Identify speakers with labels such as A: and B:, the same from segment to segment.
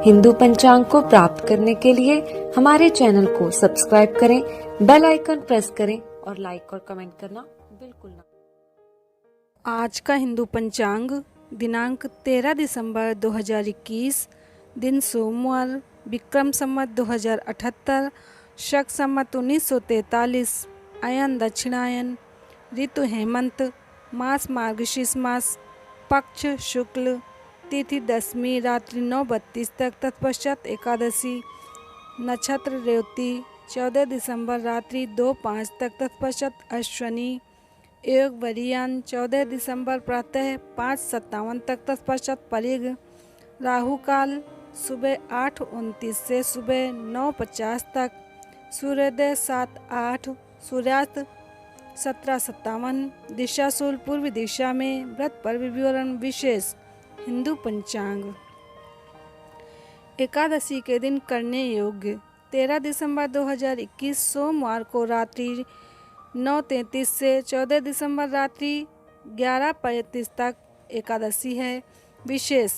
A: हिंदू पंचांग को प्राप्त करने के लिए हमारे चैनल को सब्सक्राइब करें, बेल आइकन प्रेस करें और लाइक और कमेंट करना बिल्कुल ना।
B: आज का हिंदू पंचांग दिनांक 13 दिसंबर 2021, दिन सोमवार, विक्रम संवत 2078, शक संवत 1943, अयन दक्षिणायन, ऋतु हेमंत, मास मार्गशीर्ष मास, पक्ष शुक्ल, तिथि दशमी रात्रि 9:32 तक, तत्पश्चात एकादशी, नक्षत्र रेवती 14 दिसंबर रात्रि 2:05 तक, तत्पश्चात अश्वनी, योग वरियान 14 दिसंबर प्रातः 5:57 तक, तत्पश्चात परिग, राहु काल सुबह 8:29 से सुबह 9:50 तक, सूर्योदय 7:08, सूर्यास्त 17:57, दिशाशूल पूर्व दिशा में, व्रत पर्व विवरण विशेष हिंदू पंचांग। एकादशी के दिन करने योग्य 13 दिसंबर 2021 सोमवार को रात्रि 9:33 से 14 दिसंबर रात्रि 11:35 तक एकादशी है। विशेष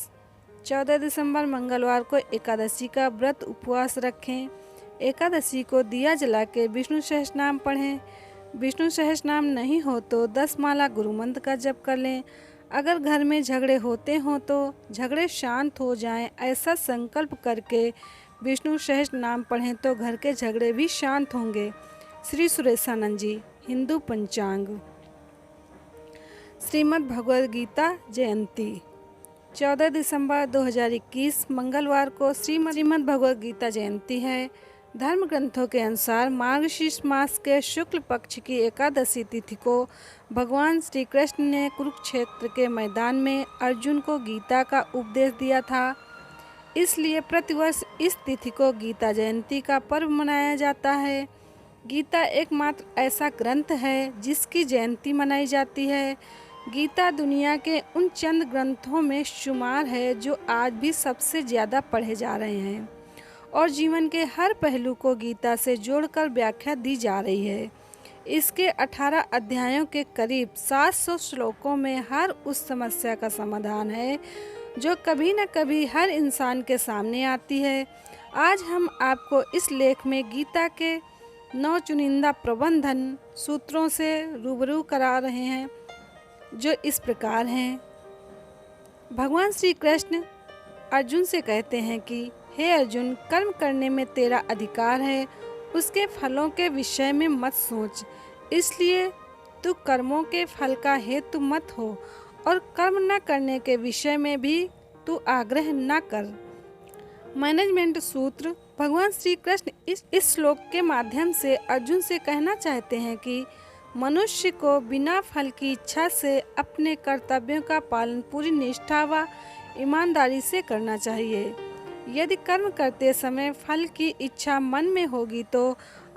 B: 14 दिसंबर मंगलवार को एकादशी का व्रत उपवास रखें। एकादशी को दिया जला के विष्णु सहस्रनाम पढ़ें। विष्णु सहस्रनाम नहीं हो तो 10 माला गुरु मंत्र का जप कर लें। अगर घर में झगड़े होते हों तो झगड़े शांत हो जाएं, ऐसा संकल्प करके विष्णु सहस्रनाम पढ़ें तो घर के झगड़े भी शांत होंगे। श्री सुरेशानंद जी, हिंदू पंचांग। श्रीमद् भगवद गीता जयंती 14 दिसंबर 2021 मंगलवार को श्रीमद् भगवद गीता जयंती है। धर्म ग्रंथों के अनुसार मार्गशीर्ष मास के शुक्ल पक्ष की एकादशी तिथि को भगवान श्री कृष्ण ने कुरुक्षेत्र के मैदान में अर्जुन को गीता का उपदेश दिया था। इसलिए प्रतिवर्ष इस तिथि को गीता जयंती का पर्व मनाया जाता है। गीता एकमात्र ऐसा ग्रंथ है जिसकी जयंती मनाई जाती है। गीता दुनिया के उन चंद ग्रंथों में शुमार है जो आज भी सबसे ज़्यादा पढ़े जा रहे हैं और जीवन के हर पहलू को गीता से जोड़कर व्याख्या दी जा रही है। इसके 18 अध्यायों के करीब 700 श्लोकों में हर उस समस्या का समाधान है जो कभी न कभी हर इंसान के सामने आती है। आज हम आपको इस लेख में गीता के 9 चुनिंदा प्रबंधन सूत्रों से रूबरू करा रहे हैं जो इस प्रकार हैं। भगवान श्री कृष्ण अर्जुन से कहते हैं कि हे अर्जुन, कर्म करने में तेरा अधिकार है, उसके फलों के विषय में मत सोच। इसलिए तू कर्मों के फल का हेतु मत हो और कर्म न करने के विषय में भी तू आग्रह न कर। मैनेजमेंट सूत्र। भगवान श्री कृष्ण इस श्लोक के माध्यम से अर्जुन से कहना चाहते हैं कि मनुष्य को बिना फल की इच्छा से अपने कर्तव्यों का पालन पूरी निष्ठा व ईमानदारी से करना चाहिए। यदि कर्म करते समय फल की इच्छा मन में होगी तो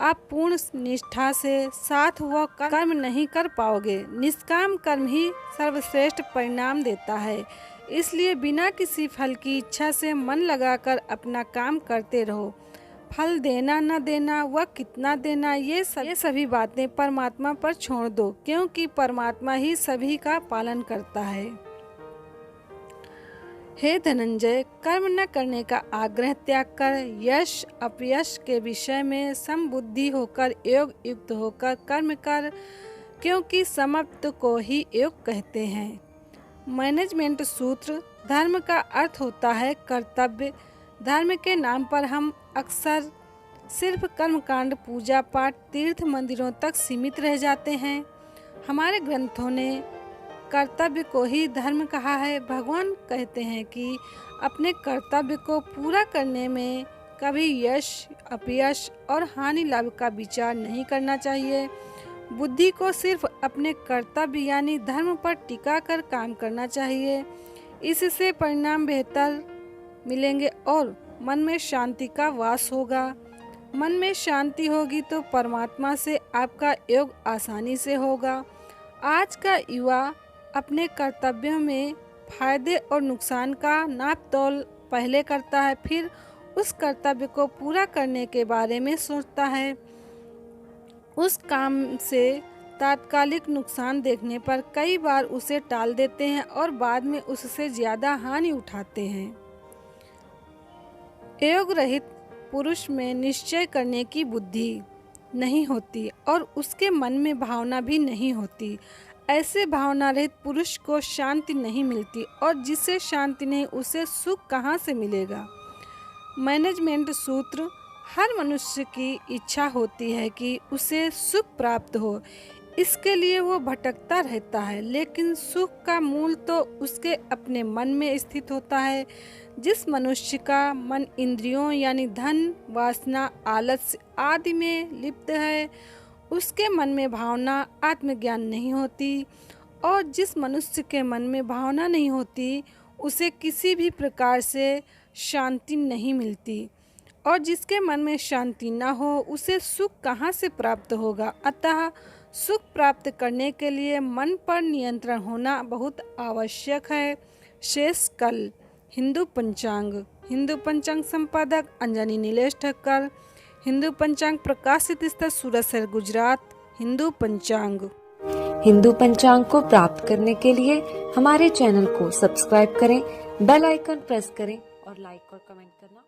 B: आप पूर्ण निष्ठा से साथ वह कर्म नहीं कर पाओगे। निष्काम कर्म ही सर्वश्रेष्ठ परिणाम देता है। इसलिए बिना किसी फल की इच्छा से मन लगाकर अपना काम करते रहो। फल देना न देना व कितना देना ये सभी बातें परमात्मा पर छोड़ दो, क्योंकि परमात्मा ही सभी का पालन करता है। हे धनंजय, कर्म न करने का आग्रह त्याग कर यश अपयश के विषय में समबुद्धि होकर योग युक्त होकर कर्म कर, क्योंकि समाप्त को ही योग कहते हैं। मैनेजमेंट सूत्र। धर्म का अर्थ होता है कर्तव्य। धर्म के नाम पर हम अक्सर सिर्फ कर्मकांड, पूजा पाठ, तीर्थ मंदिरों तक सीमित रह जाते हैं। हमारे ग्रंथों ने कर्तव्य को ही धर्म कहा है। भगवान कहते हैं कि अपने कर्तव्य को पूरा करने में कभी यश अपयश और हानि लाभ का विचार नहीं करना चाहिए। बुद्धि को सिर्फ अपने कर्तव्य यानी धर्म पर टिका कर काम करना चाहिए। इससे परिणाम बेहतर मिलेंगे और मन में शांति का वास होगा। मन में शांति होगी तो परमात्मा से आपका योग आसानी से होगा। आज का युवा अपने कर्तव्यों में फायदे और नुकसान का नाप तोल पहले करता है, फिर उस कर्तव्य को पूरा करने के बारे में सोचता है। उस काम से तात्कालिक नुकसान देखने पर कई बार उसे टाल देते हैं और बाद में उससे ज़्यादा हानि उठाते हैं। योग रहित पुरुष में निश्चय करने की बुद्धि नहीं होती और उसके मन में भावना भी नहीं होती। ऐसे भावना रहित पुरुष को शांति नहीं मिलती और जिसे शांति नहीं उसे सुख कहाँ से मिलेगा। मैनेजमेंट सूत्र। हर मनुष्य की इच्छा होती है कि उसे सुख प्राप्त हो, इसके लिए वो भटकता रहता है, लेकिन सुख का मूल तो उसके अपने मन में स्थित होता है। जिस मनुष्य का मन इंद्रियों यानी धन, वासना, आलस्य आदि में लिप्त है, उसके मन में भावना आत्मज्ञान नहीं होती, और जिस मनुष्य के मन में भावना नहीं होती उसे किसी भी प्रकार से शांति नहीं मिलती, और जिसके मन में शांति न हो उसे सुख कहाँ से प्राप्त होगा। अतः सुख प्राप्त करने के लिए मन पर नियंत्रण होना बहुत आवश्यक है। शेष कल। हिंदू पंचांग संपादक अंजनी नीलेश ठक्कर। हिंदू पंचांग प्रकाशित स्थल सूरत शहर गुजरात। हिंदू
A: पंचांग को प्राप्त करने के लिए हमारे चैनल को सब्सक्राइब करें, बेल आइकन प्रेस करें और लाइक और कमेंट करना